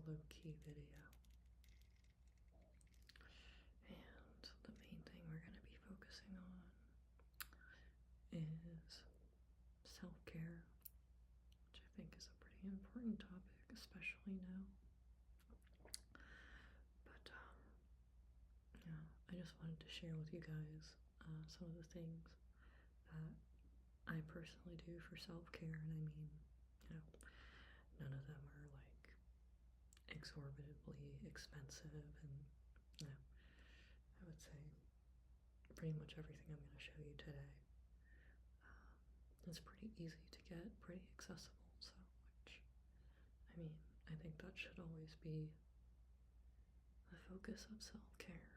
low-key video. And the main thing we're going to be focusing on is self-care, which I think is a pretty important topic, especially now. But yeah, I just wanted to share with you guys some of the things that I personally do for self-care. And I mean, you know, none of them are like exorbitantly expensive, and you know, I would say pretty much everything I'm going to show you today is pretty easy to get, pretty accessible. So, which, I mean, I think that should always be the focus of self-care,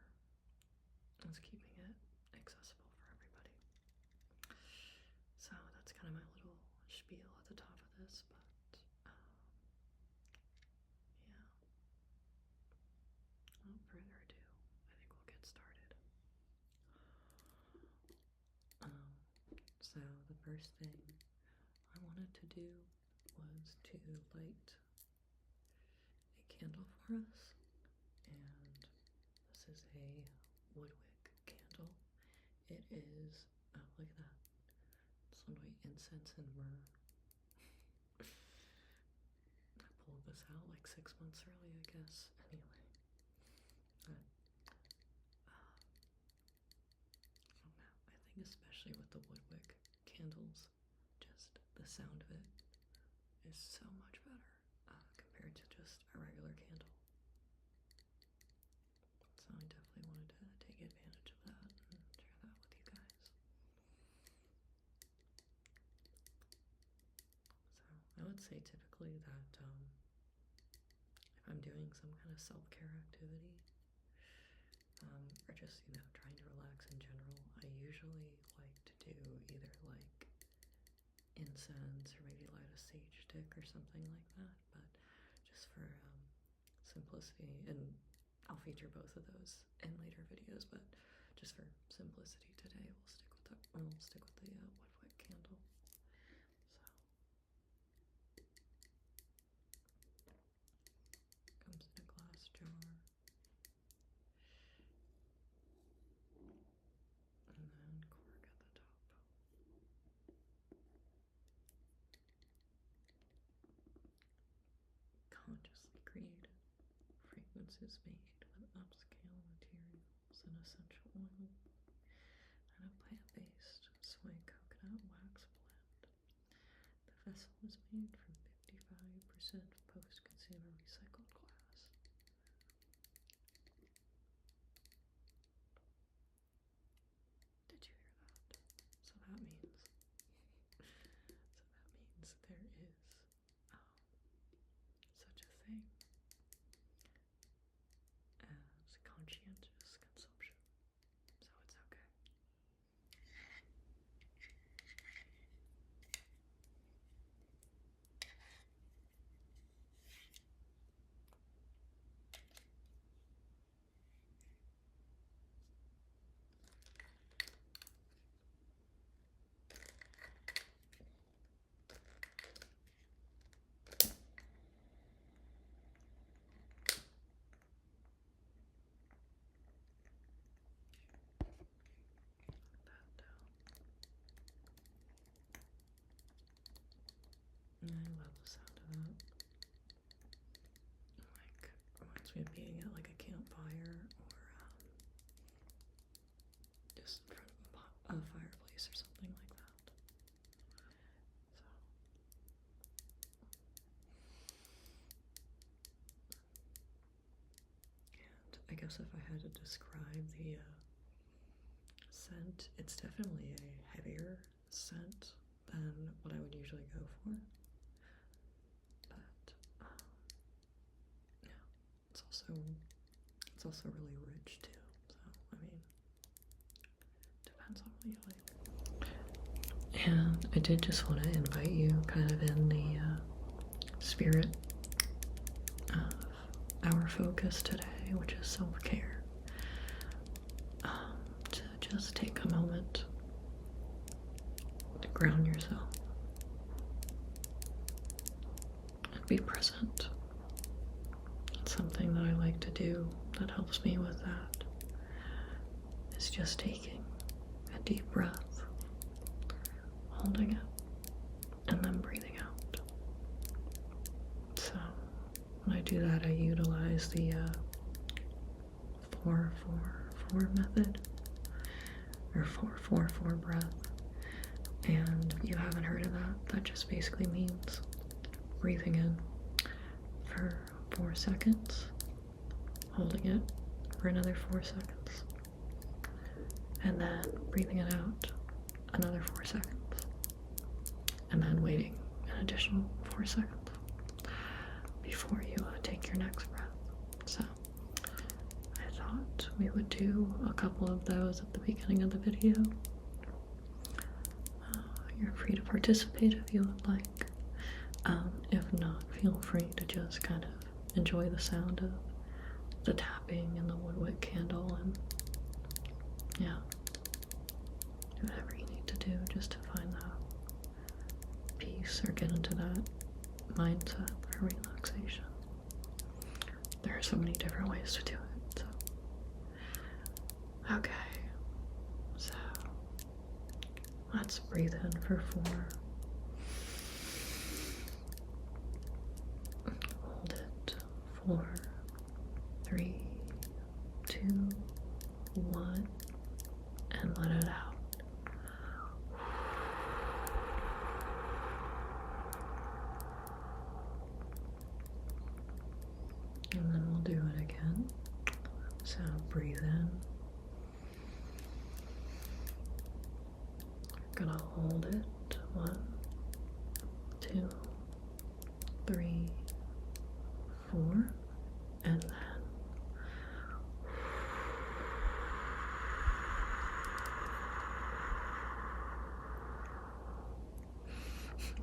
is keeping it accessible for everybody. So that's kind of my little spiel at the top of this, but yeah, without further ado, I think we'll get started. So the first thing I wanted to do was to light a candle for us, and this is a woodwick candle. It is, oh, look at that. It's literally incense and myrrh. I pulled this out like 6 months early, I guess. Anyway, but I don't know. I think especially with the woodwick candles, just the sound of it is so much better compared to just a regular candle. So I definitely wanted to take advantage of that and share that with you guys. So I would say typically that if I'm doing some kind of self-care activity, or just, you know, trying to relax in general, I usually like to do either like incense or maybe light a sage stick or something like that. But just for simplicity, and I'll feature both of those in later videos, but just for simplicity today, we'll stick with the woodwick candle. So comes in a glass jar. And then cork at the top. Consciously created fragrances made with upscale materials and essential oil and a plant-based soy coconut wax blend. The vessel is made from 55% post-consumer recycled glass. Did you hear that? So that means there is such a thing as conscientious consumption. So it's okay. I love the sound of that. Like, reminds me of being at like a campfire, or just in front of a fireplace or something like that. So, and I guess if I had to describe the scent, it's definitely a heavier scent than what I would usually go for. It's also really rich too. So I mean, depends on what you like. And I did just want to invite you, kind of in the spirit of our focus today, which is self-care, to just take a moment to ground yourself and be present helps me with that is just taking a deep breath, holding it, and then breathing out. So when I do that, I utilize the 4-4-4 method, or 4-4-4 breath. And if you haven't heard of that, that just basically means breathing in for 4 seconds, holding it for another 4 seconds, and then breathing it out another 4 seconds, and then waiting an additional 4 seconds before you take your next breath. So I thought we would do a couple of those at the beginning of the video. You're free to participate if you would like. If not, feel free to just kind of enjoy the sound of the tapping and the woodwick candle, and yeah, do whatever you need to do just to find that peace or get into that mindset for relaxation. There are so many different ways to do it. So, okay, so let's breathe in for 4. Hold it. 4, 3, 2, 1, and let it out. And then we'll do it again. So breathe in. Gonna hold it. 1, 2, 3, 4, and then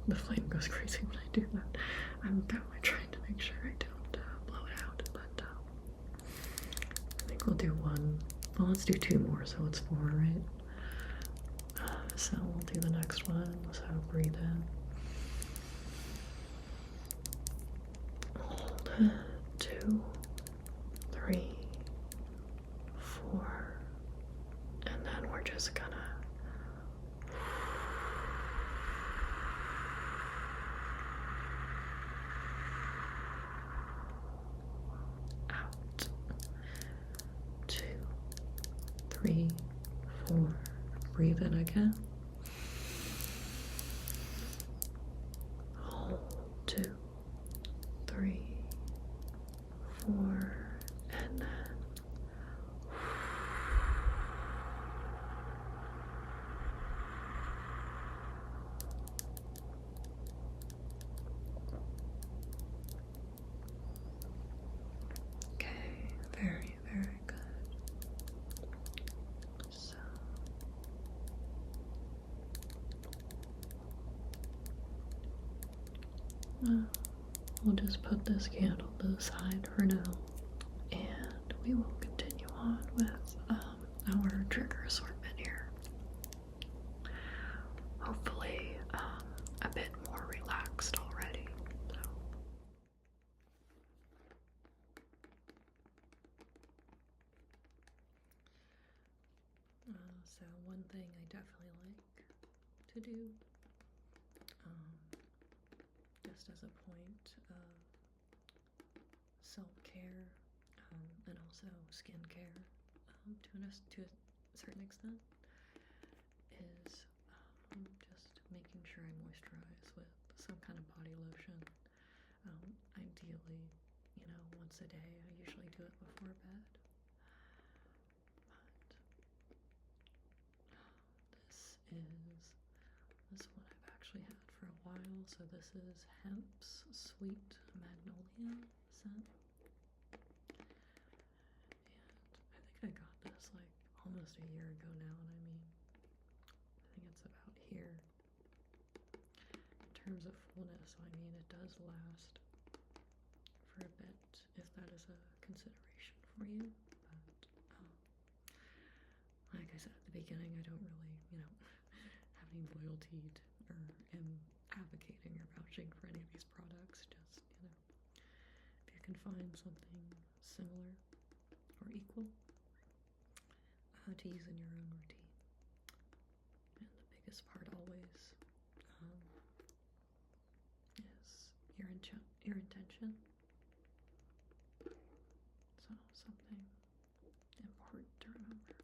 the flame goes crazy when I do that. I'm definitely trying to make sure I don't blow it out, but I think we'll do 1. Well, let's do 2 more, so it's 4, right? So we'll do the next one. So breathe in. Hold it. 2, 3, 4, and then we're just gonna out. 2, 3, 4. Breathe in again. Hold. 2, 3, 4, and then okay, very, very good. So we'll just put this candle to the side for now, and we will continue on with our trigger assortment here. Hopefully a bit more relaxed already. So one thing I definitely like to do, just as a point of self-care and also skincare to a certain extent, is just making sure I moisturize with some kind of body lotion. Ideally, once a day. I usually do it before bed. But this one I've actually had for a while. So this is Hemp's Sweet Magnolia scent. And I think I got this like almost a year ago now, and I think it's about here in terms of fullness. So it does last for a bit, if that is a consideration for you. But like I said at the beginning, I don't really, have any loyalty or am advocating or vouching for any of these products. Just, if you can find something similar or equal to use in your own routine. And the biggest part always is your intention. So something important to remember.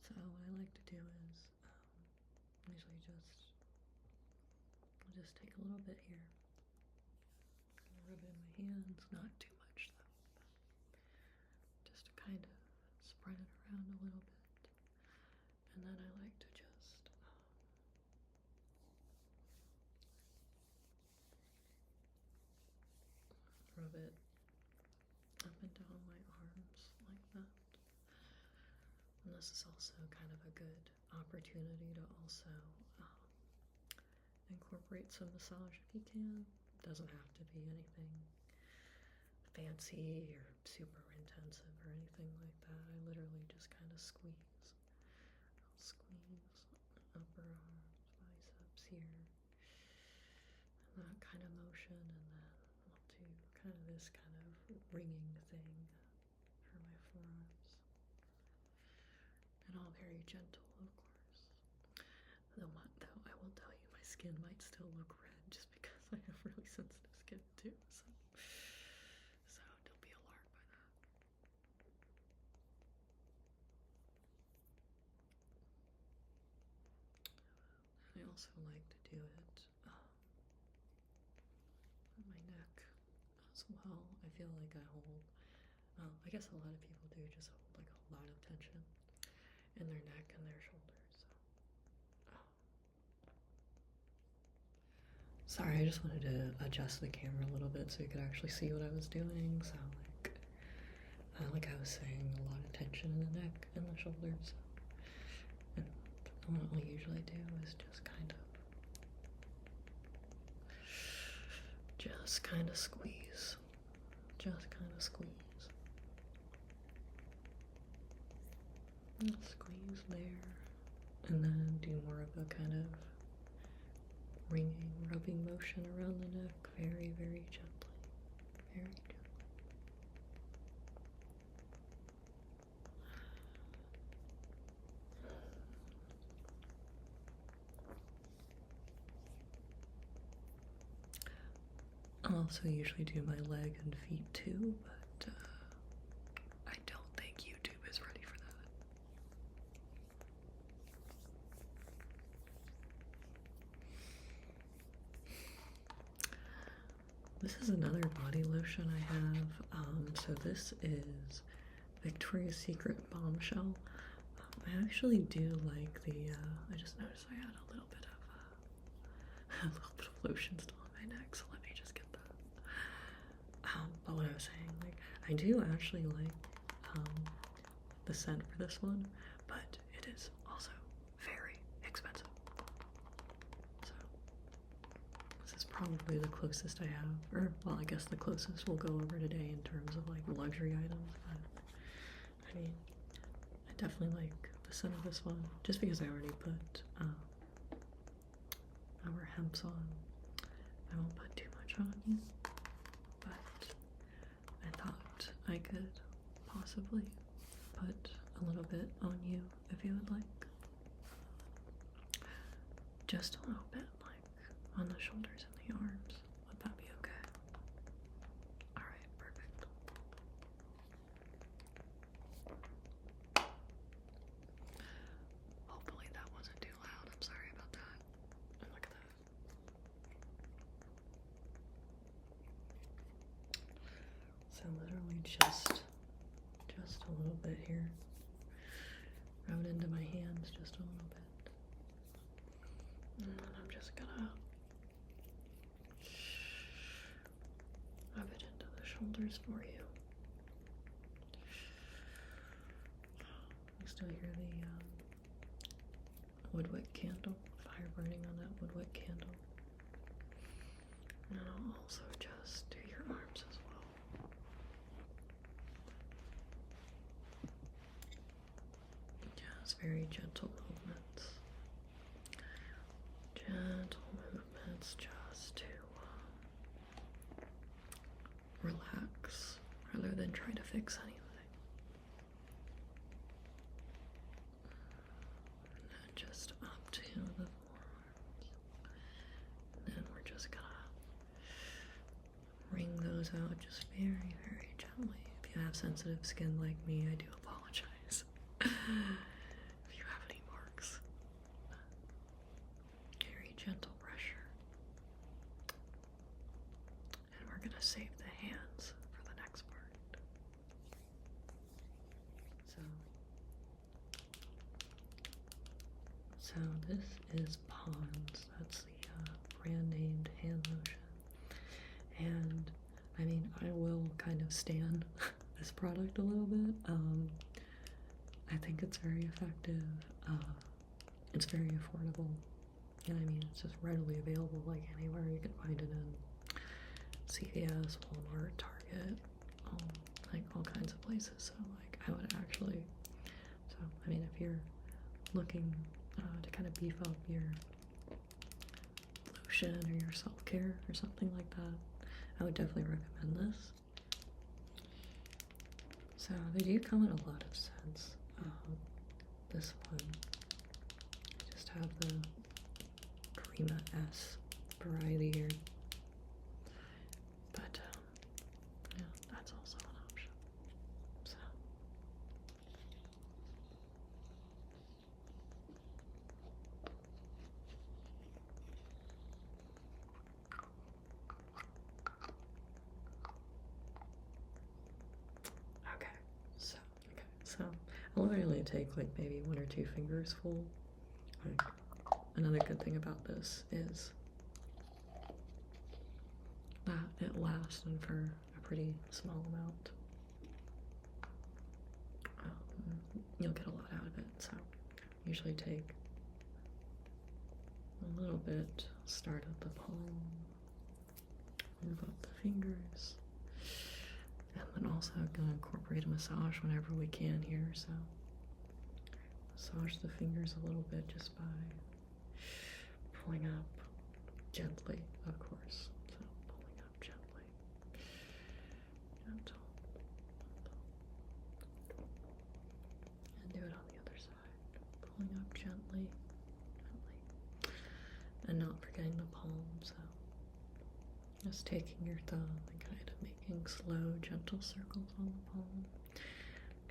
So what I like to do is usually I'll just take a little bit here, rub it in my hands, not too much though, just to kind of spread it around a little bit, and then I like to just rub it up and down my arms like that. And this is also kind of a good opportunity to also incorporate some massage if you can. It doesn't have to be anything fancy or super intensive or anything like that. I literally just kind of squeeze. I'll squeeze upper arms, biceps here, and that kind of motion, and then I'll do kind of this kind of ringing thing for my forearms. And all very gentle, of course. Though I will tell you, my skin might still look red just because I have really sensitive skin too. So don't be alarmed by that. I also like to do it on my neck as well. I feel like I hold, I guess a lot of people do just hold like a lot of tension in their neck and their shoulders. Sorry, I just wanted to adjust the camera a little bit so you could actually see what I was doing. So like I was saying, a lot of tension in the neck and the shoulders. And what I'll usually do is just kind of squeeze. Just kind of squeeze. Squeeze there. And then do more of a kind of ringing, rubbing motion around the neck, very, very gently. Very gently. I'll also usually do my leg and feet too, but I don't think YouTube is ready for that. This is another body lotion I have. So this is Victoria's Secret Bombshell. I actually do like the, I just noticed I had a little bit of lotion still on my neck, so let me just get that. But what I was saying, like, I do actually like the scent for this one, but it is also very expensive. So this is probably the closest I have, or well, I guess the closest we'll go over today in terms of like luxury items. But I mean, I definitely like the scent of this one, just because I already put our hemps on. I won't put too much on you, but I thought I could possibly put a little bit on you if you would like. Just a little bit, like on the shoulders and the arms. Would that be okay? Alright, perfect. Hopefully that wasn't too loud. I'm sorry about that. And look at that. So literally just a little bit here. Rub it into my hands just a little bit. And then I'm just gonna rub it into the shoulders for you. You still hear the woodwick candle, fire burning on that woodwick candle. And I'll also just do your arms as well. just very gentle movements. Gentle movements just to relax rather than try to fix anything. And just up to the forearms. And then we're just gonna wring those out just very, very gently. If you have sensitive skin like me, I do apologize. If you have any marks. Very gentle pressure. And we're gonna save the hands for the next part. So this is Pond's. That's the brand named hand lotion. And I mean, I will kind of stan this product a little bit. I think it's very effective. It's very affordable. And I mean, it's just readily available like anywhere. You can find it in CVS, Walmart, Target, like all kinds of places. So like I would actually, so I mean, if you're looking to kind of beef up your lotion or your self-care or something like that, I would definitely recommend this. So they do come in a lot of scents. This one, I just have the Prima S variety here. But yeah, that's also an option. So so I'll literally take like maybe 1 or 2 fingers full. Like, another good thing about this is that it lasts for a pretty small amount. You'll get a lot out of it, so usually take a little bit, start at the palm, move up the fingers, and then also gonna incorporate a massage whenever we can here, so massage the fingers a little bit just by pulling up gently, of course. So pulling up gently, gentle, and do it on the other side. Pulling up gently, gently, and not forgetting the palm. So just taking your thumb and kind of making slow, gentle circles on the palm,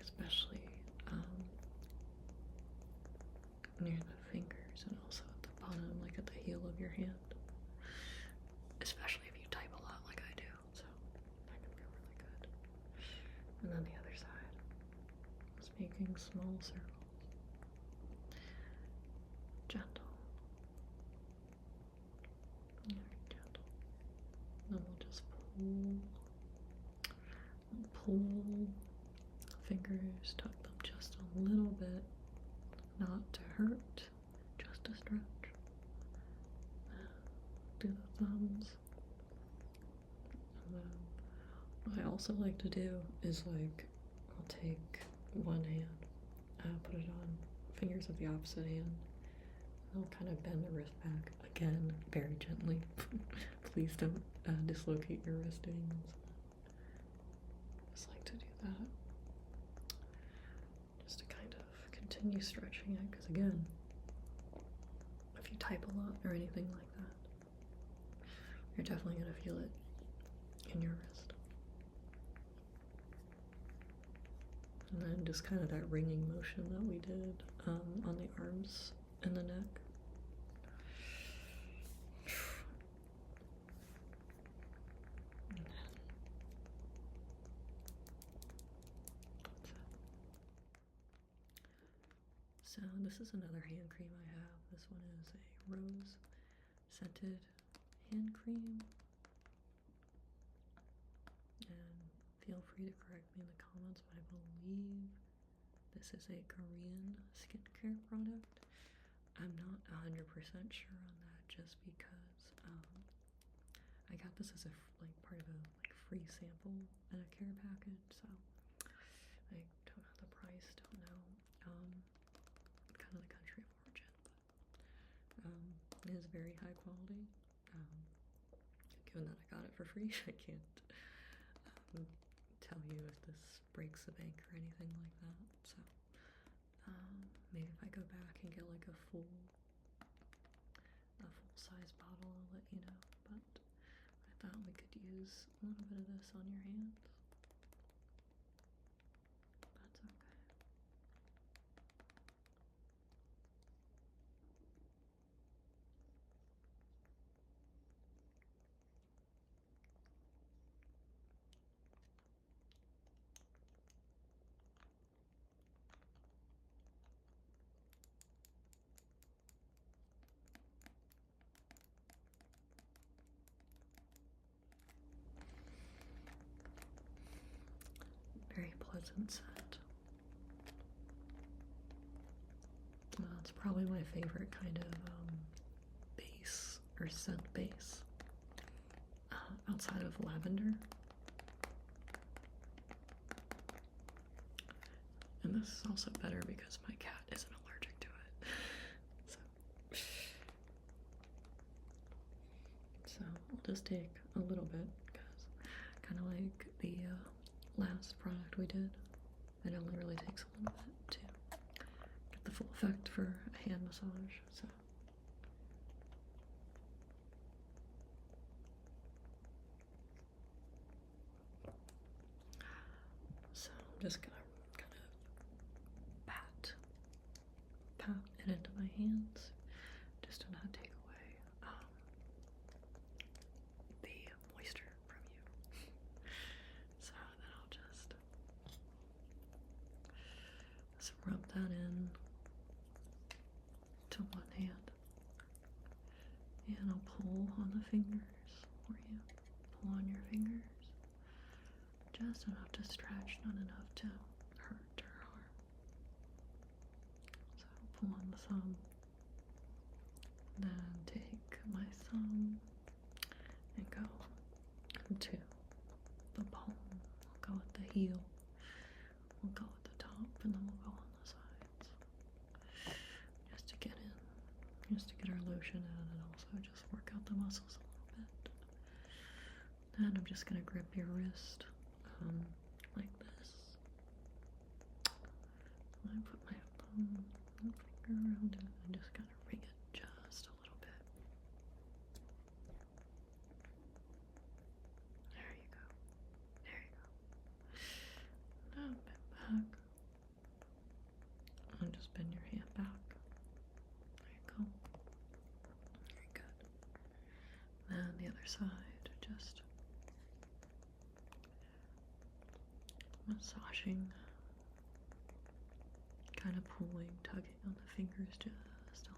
especially near the fingers and also at the bottom, like at the heel of your hand. Especially if you type a lot like I do, so that can feel really good. And then the other side, just making small circles. Gentle. Very gentle. Then we'll just pull fingers, tuck them just a little bit, not to hurt, just to stretch. Do the thumbs. And then what I also like to do is like, I'll take one hand, put it on fingers of the opposite hand, and I'll kind of bend the wrist back, again, very gently. Please don't dislocate your wristings. Just like to do that. Just to kind of continue stretching it, because again, if you type a lot or anything like that, you're definitely going to feel it in your wrist. And then just kind of that ringing motion that we did on the arms and the neck. So this is another hand cream I have. This one is a rose scented hand cream. And feel free to correct me in the comments, but I believe this is a Korean skincare product. I'm not 100% sure on that just because I got this as a part of a free sample in a care package, so I don't know the price, don't know of the country of origin, but it is very high quality. Given that I got it for free, I can't tell you if this breaks the bank or anything like that. So maybe if I go back and get like a full size bottle, I'll let you know. But I thought we could use a little bit of this on your hands. That's okay. Very pleasant scent. It's probably my favorite kind of base or scent base outside of lavender. And this is also better because my cat isn't allergic to it. So I'll just take a little bit because kind of like the last product we did, it only really takes a little bit to get the full effect for a hand massage. So I'm just gonna kind of pat it into my hands just to not take away the moisture from you. So then I'll just rub that in to one hand, and I'll pull on the fingers for you. Pull on your fingers, just enough to stretch, not enough to hurt or harm. So pull on the thumb, then take my thumb and go into the palm. We'll go at the heel, we'll go at the top, and then we'll go on the sides. Just to get in, just to get our lotion in, and also just work out the muscles a little bit. And I'm just going to grip your wrist like this. I put my thumb and finger around it and just kind of wring it just a little bit. There you go. There you go. Now bend back. And just bend your hand back. There you go. Very good. And the other side, just massaging, kind of pulling, tugging on the fingers just a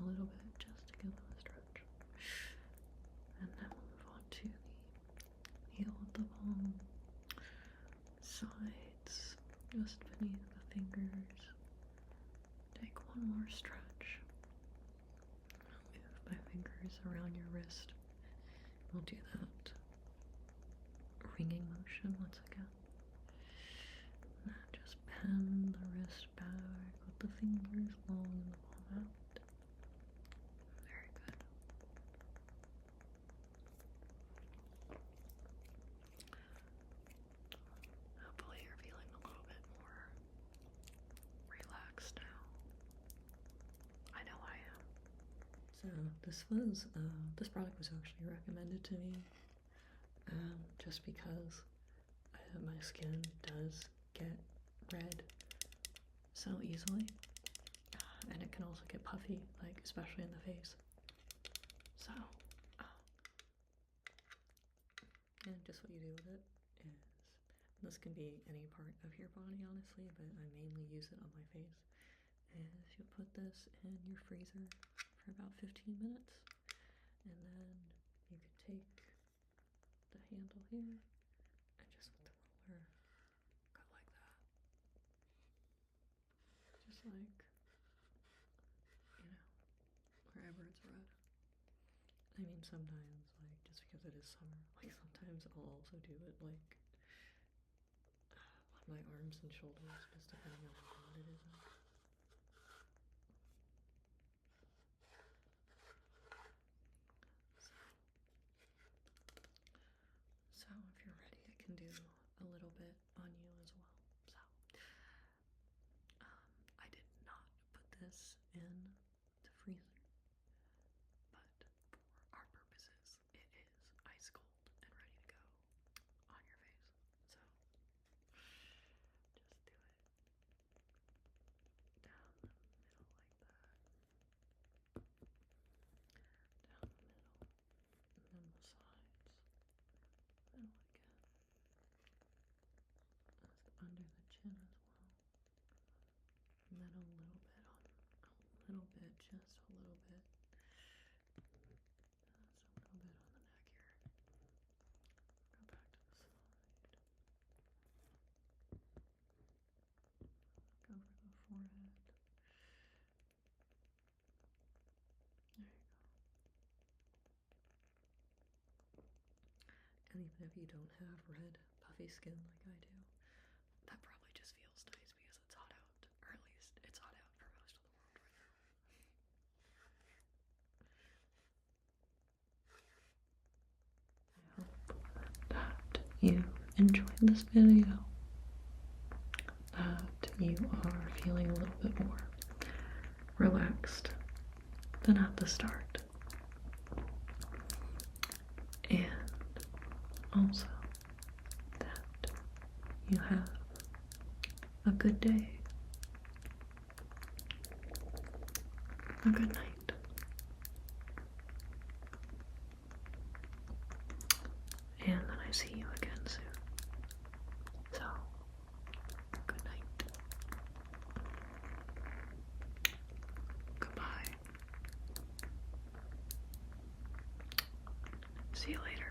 little bit, just to give them a stretch. And then we'll move on to the heel of the palm, sides, just beneath the fingers. Take one more stretch. I'll move my fingers around your wrist. We'll do that wringing motion once again. And just bend the wrist back with the fingers long and the palm out. Very good. Hopefully you're feeling a little bit more relaxed now. I know I am. So this product was actually recommended to me just because my skin does get red so easily, and it can also get puffy, like especially in the face. So, and just what you do with it is, this can be any part of your body honestly, but I mainly use it on my face, is you'll put this in your freezer for about 15 minutes, and then you could take the handle here and just with the roller go like that. Just like, wherever it's red. I mean, sometimes, like, just because it is summer, like, sometimes I'll also do it, like, on my arms and shoulders, just depending on what it is. a little bit on you as well. So, I did not put this in the freezer, but for our purposes, it is ice cold and ready to go on your face. So, just do it down the middle like that. Down the middle, and then the sides. And again, that's under the chin as well. And then a little bit on, just a little bit. Just a little bit on the neck here. Go back to the side. Go over the forehead. There you go. And even if you don't have red, puffy skin like I do, that probably just feels nice because it's hot out. Or at least it's hot out for most of the world right now. I hope that you enjoyed this video, that you are feeling a little bit more relaxed than at the start, and also that you have a good day, a good night, and that I see you again soon. So, good night. Goodbye. See you later.